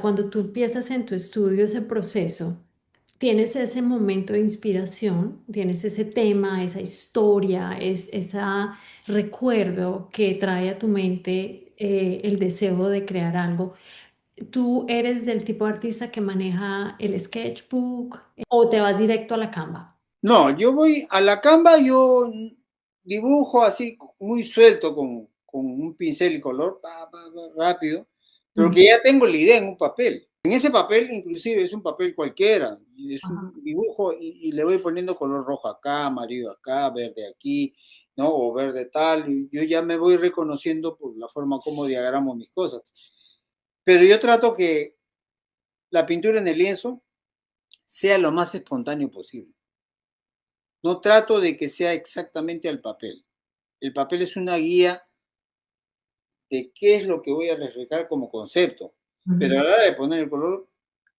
cuando tú empiezas en tu estudio ese proceso, tienes ese momento de inspiración, tienes ese tema, esa historia, ese recuerdo que trae a tu mente el deseo de crear algo. ¿Tú eres del tipo de artista que maneja el sketchbook o te vas directo a la Canva? No, yo voy a la Canva, yo dibujo así muy suelto con un pincel y color, rápido, pero Mm. que ya tengo la idea en un papel. En ese papel, inclusive, es un papel cualquiera, y es Ajá. un dibujo y le voy poniendo color rojo acá, amarillo acá, verde aquí, ¿no? O verde tal, y yo ya me voy reconociendo por la forma como diagramo mis cosas. Pero yo trato que la pintura en el lienzo sea lo más espontáneo posible. No trato de que sea exactamente al papel. El papel es una guía de qué es lo que voy a reflejar como concepto. Pero a Ujú. la hora de poner el color,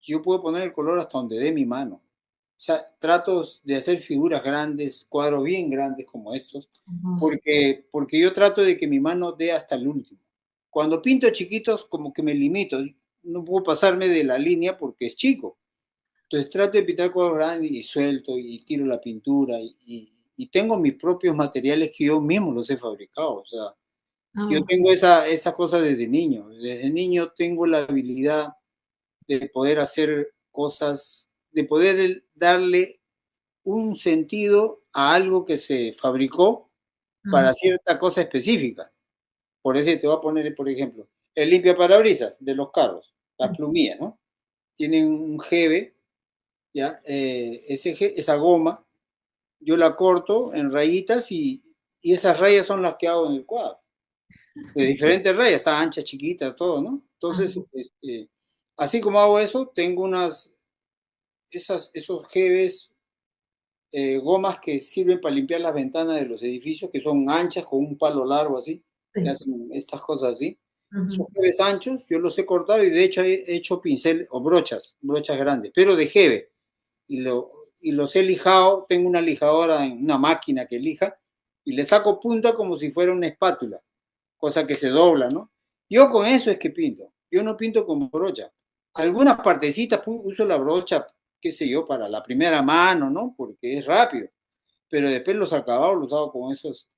yo puedo poner el color hasta donde dé mi mano. O sea, trato de hacer figuras grandes, cuadros bien grandes como estos, Hermoso. porque yo trato de que mi mano dé hasta el último. Cuando pinto chiquitos, como que me limito. No puedo pasarme de la línea porque es chico. Entonces trato de pintar cuadros grandes y suelto y tiro la pintura y tengo mis propios materiales que yo mismo los he fabricado. O sea, yo Ah, tengo esa cosa desde niño. Desde niño tengo la habilidad de poder hacer cosas, de poder darle un sentido a algo que se fabricó ajá. para cierta cosa específica. Por eso te voy a poner, por ejemplo, el limpiaparabrisas de los carros, las plumillas, ¿no? Tienen un gebe, ¿ya? Esa goma, yo la corto en rayitas y esas rayas son las que hago en el cuadro. De diferentes rayas, anchas, chiquitas, todo, ¿no? Entonces, Ajá. así como hago eso, tengo esos jebes, gomas que sirven para limpiar las ventanas de los edificios, que son anchas con un palo largo así, que Sí. hacen estas cosas así. Ujú. Esos jebes anchos, yo los he cortado y de hecho he hecho pincel o brochas grandes, pero de jebe. Y, y los he lijado, tengo una lijadora en una máquina que lija, y le saco punta como si fuera una espátula, cosa que se dobla, ¿no? Yo con eso es que pinto, yo no pinto con brocha. Algunas partecitas uso la brocha, qué sé yo, para la primera mano, ¿no? Porque es rápido, pero después los acabados los hago con esos.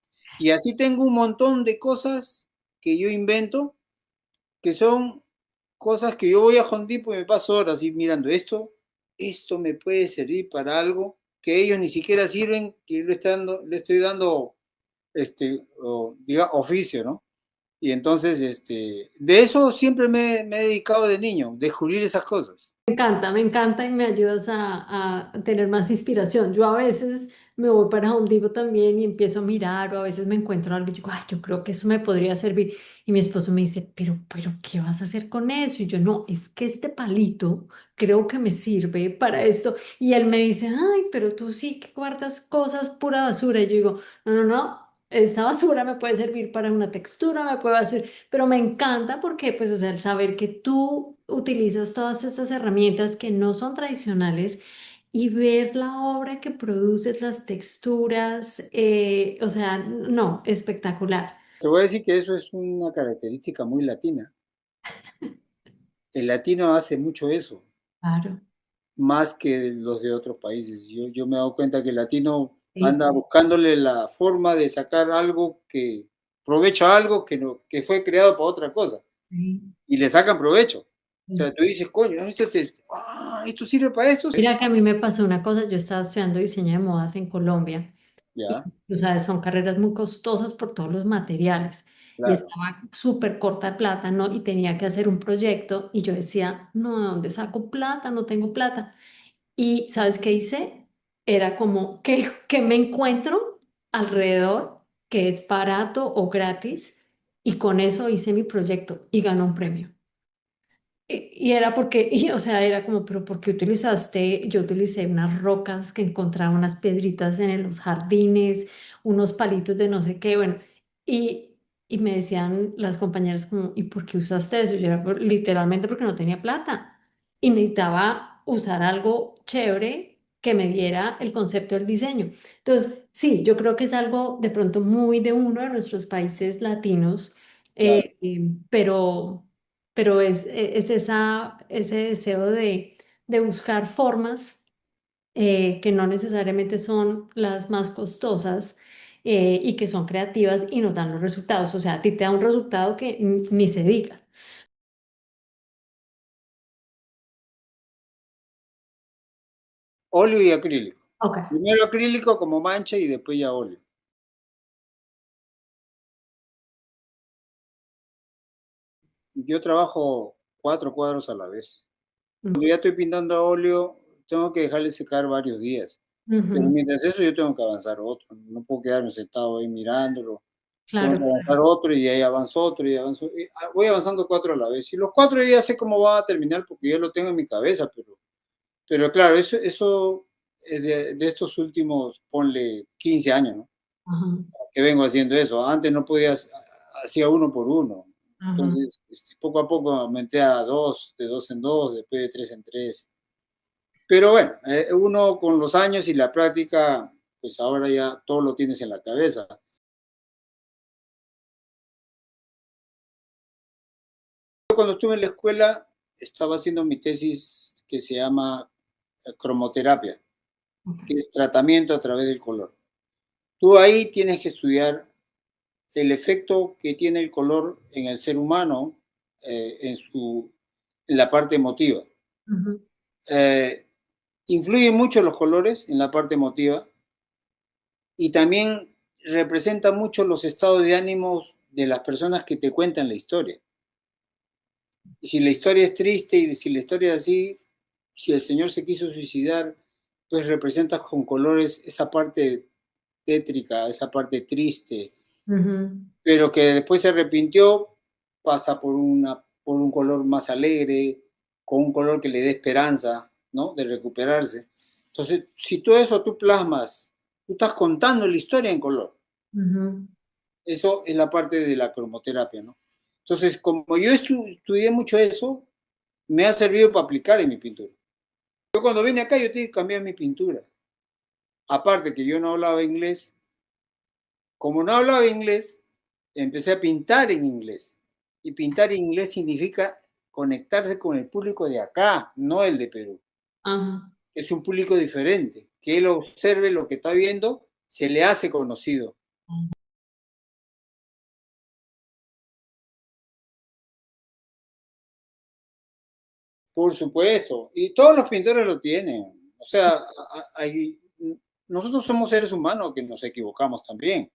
Y así tengo un montón de cosas que yo invento, que son cosas que yo voy a Hondipo y me paso horas y mirando esto me puede servir para algo que ellos ni siquiera sirven, que le estoy dando diga, oficio, ¿no? Y entonces, de eso siempre me he dedicado de niño, descubrir esas cosas. Me encanta y me ayudas a tener más inspiración. Yo a veces me voy para Home Depot también y empiezo a mirar o a veces me encuentro algo y digo, ay, yo creo que eso me podría servir. Y mi esposo me dice, pero, ¿qué vas a hacer con eso? Y yo, no, es que este palito creo que me sirve para esto. Y él me dice, ay, pero tú sí que guardas cosas pura basura. Y yo digo, no, no, no. Esta basura me puede servir para una textura, me puede hacer, pero me encanta porque, pues, o sea, el saber que tú utilizas todas estas herramientas que no son tradicionales y ver la obra que produces, las texturas, o sea, no, espectacular. Te voy a decir que eso es una característica muy latina. El latino hace mucho eso, Claro. más que los de otros países. Yo me he dado cuenta que el latino Sí, anda sí, buscándole la forma de sacar algo que, provecho a algo que, no, que fue creado para otra cosa, sí, y le sacan provecho. O sea, sí. tú dices, coño, esto sirve para esto. Mira que a mí me pasó una cosa, yo estaba estudiando diseño de modas en Colombia y Ya, tú sabes, son carreras muy costosas por todos los materiales y claro. estaba súper corta de plata, ¿no? Y tenía que hacer un proyecto y yo decía, no, ¿de dónde saco plata? No tengo plata. Y ¿sabes qué hice? Era como que me encuentro alrededor, que es barato o gratis, y con eso hice mi proyecto y ganó un premio. Y era porque, y, o sea, era como, pero ¿por qué utilizaste? Yo utilicé unas rocas que encontraba, unas piedritas en los jardines, unos palitos de no sé qué, bueno, y me decían las compañeras como, ¿y por qué usaste eso? Yo era literalmente porque no tenía plata y necesitaba usar algo chévere que me diera el concepto del diseño. Entonces, sí, yo creo que es algo de pronto muy de uno de nuestros países latinos, Claro. pero... pero es ese deseo de buscar formas que no necesariamente son las más costosas y que son creativas y nos dan los resultados. O sea, a ti te da un resultado que ni se diga. Óleo y acrílico. Ok. Primero acrílico como mancha y después ya óleo. Yo trabajo 4 cuadros a la vez. Cuando ya estoy pintando a óleo, tengo que dejarle secar varios días. Pero Ujú. mientras eso yo tengo que avanzar otro. No puedo quedarme sentado ahí mirándolo. Tengo Claro, que avanzar otro y ahí avanzo otro y avanzo. Voy avanzando 4 a la vez. Y los 4 ya sé cómo va a terminar porque yo lo tengo en mi cabeza. Pero claro, eso es de estos últimos, ponle 15 años, ¿no? ajá, Que vengo haciendo eso. Antes no podías, hacía uno por uno. ajá. Entonces, poco a poco aumenté a dos, de dos en dos, después de tres en tres. Pero bueno, uno con los años y la práctica, pues ahora ya todo lo tienes en la cabeza. Yo cuando estuve en la escuela estaba haciendo mi tesis que se llama cromoterapia, Ok. que es tratamiento a través del color. Tú ahí tienes que estudiar el efecto que tiene el color en el ser humano en la parte emotiva. Ujú, Eh, Influyen mucho los colores en la parte emotiva y también representa mucho los estados de ánimos de las personas que te cuentan la historia. Y si la historia es triste y si la historia es así, si el señor se quiso suicidar, pues representas con colores esa parte tétrica, esa parte triste, ujú, pero que después se arrepintió, pasa por un color más alegre, con un color que le dé esperanza, ¿no? De recuperarse. Entonces, si todo eso tú plasmas, tú estás contando la historia en color. ujú. Eso es la parte de la cromoterapia, ¿no? Entonces, como yo estudié mucho eso, me ha servido para aplicar en mi pintura. Yo cuando vine acá, yo tengo que cambiar mi pintura. Aparte que yo no hablaba inglés, como no hablaba inglés, empecé a pintar en inglés. Y pintar en inglés significa conectarse con el público de acá, no el de Perú. Ajá. Es un público diferente. Que él observe lo que está viendo, se le hace conocido. Por supuesto. Y todos los pintores lo tienen. O sea, hay, nosotros somos seres humanos que nos equivocamos también.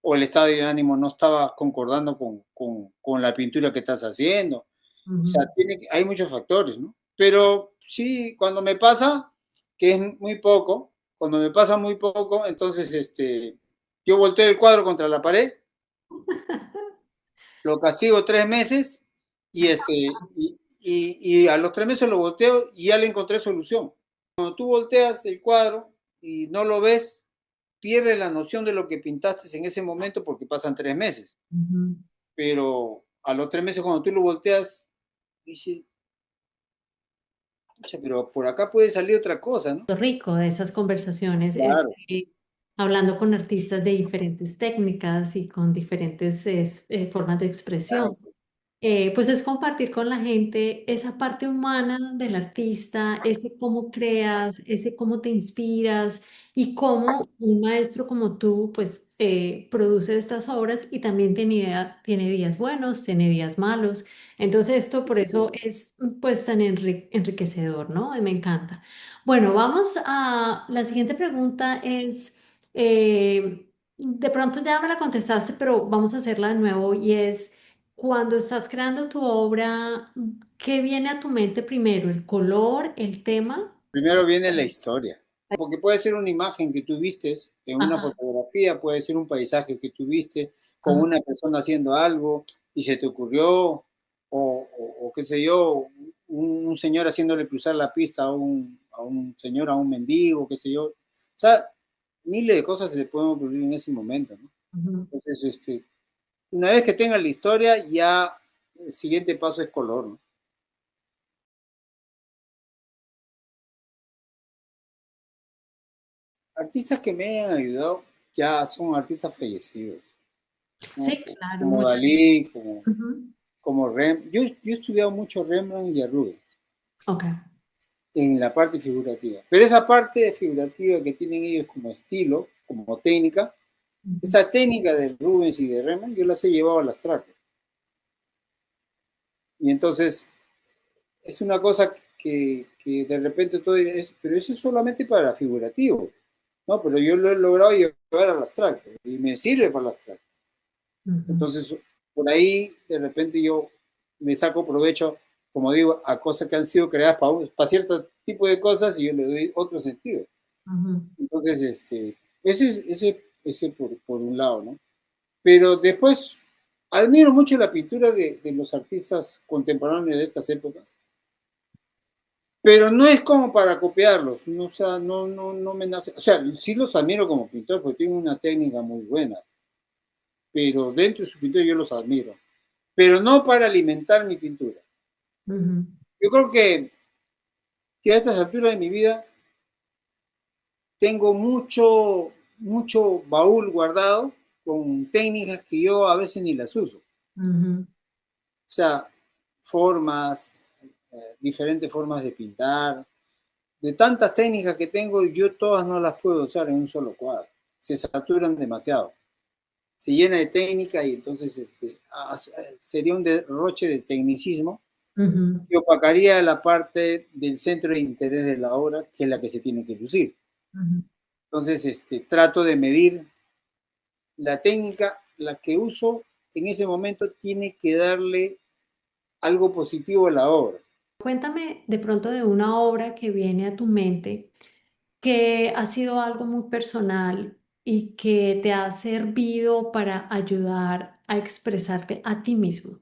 O el estado de ánimo no estaba concordando con la pintura que estás haciendo. O sea, Ujú. hay muchos factores, ¿no? Pero sí, cuando me pasa, que es muy poco, cuando me pasa muy poco, entonces yo volteo el cuadro contra la pared, lo castigo 3 meses y, y a los 3 meses lo volteo y ya le encontré solución. Cuando tú volteas el cuadro y no lo ves, pierdes la noción de lo que pintaste en ese momento porque pasan 3 meses. Ujú. Pero a los 3 meses cuando tú lo volteas, dices, pero por acá puede salir otra cosa, ¿no? Lo rico de esas conversaciones es Claro, hablando con artistas de diferentes técnicas y con diferentes formas de expresión. claro. Pues es compartir con la gente esa parte humana del artista, ese cómo creas, ese cómo te inspiras y cómo un maestro como tú, pues produce estas obras y también tiene días buenos, tiene días malos. Entonces esto por eso es pues tan enriquecedor, ¿no? Y me encanta. Bueno, vamos a la siguiente pregunta es, de pronto ya me la contestaste, pero vamos a hacerla de nuevo y es... Cuando estás creando tu obra, ¿qué viene a tu mente primero? ¿El color, el tema? Primero viene la historia, porque puede ser una imagen que tú vistes en una Ajá, fotografía, puede ser un paisaje que tú viste con ajá. una persona haciendo algo y se te ocurrió, o qué sé yo, un señor haciéndole cruzar la pista a un señor, a un mendigo, qué sé yo. O sea, miles de cosas se le pueden ocurrir en ese momento, ¿no? Ujú. Entonces, una vez que tenga la historia, ya el siguiente paso es color, ¿no? Artistas que me hayan ayudado ya son artistas fallecidos, ¿no? Sí, claro, Como muchas. Dalí, como, Ujú. como yo he estudiado mucho Rembrandt y a Rubens Ok. en la parte figurativa. Pero esa parte figurativa que tienen ellos como estilo, como técnica, Ujú. esa técnica de Rubens y de Rembrandt, yo las he llevado al abstracto. Y entonces es una cosa que de repente todo es, pero eso es solamente para figurativo, ¿no? Pero yo lo he logrado llevar al abstracto y me sirve para el abstracto. Ujú. Entonces, por ahí de repente yo me saco provecho, como digo, a cosas que han sido creadas para cierto tipo de cosas y yo le doy otro sentido. Ujú. Entonces, ese por un lado, ¿no? Pero después admiro mucho la pintura de los artistas contemporáneos de estas épocas, pero no es como para copiarlos, no, o sea, no me nace, o sea, sí los admiro como pintor porque tienen una técnica muy buena, pero dentro de su pintura yo los admiro, pero no para alimentar mi pintura. Ujú. Yo creo que a estas alturas de mi vida tengo mucho baúl guardado con técnicas que yo a veces ni las uso. Ujú. O sea, formas, diferentes formas de pintar, de tantas técnicas que tengo, yo todas no las puedo usar en un solo cuadro. Se saturan demasiado. Se llena de técnica y entonces sería un derroche de tecnicismo Ujú. que opacaría la parte del centro de interés de la obra, que es la que se tiene que lucir. Ujú. Entonces, trato de medir la técnica, la que uso en ese momento tiene que darle algo positivo a la obra. Cuéntame de pronto de una obra que viene a tu mente que ha sido algo muy personal y que te ha servido para ayudar a expresarte a ti mismo.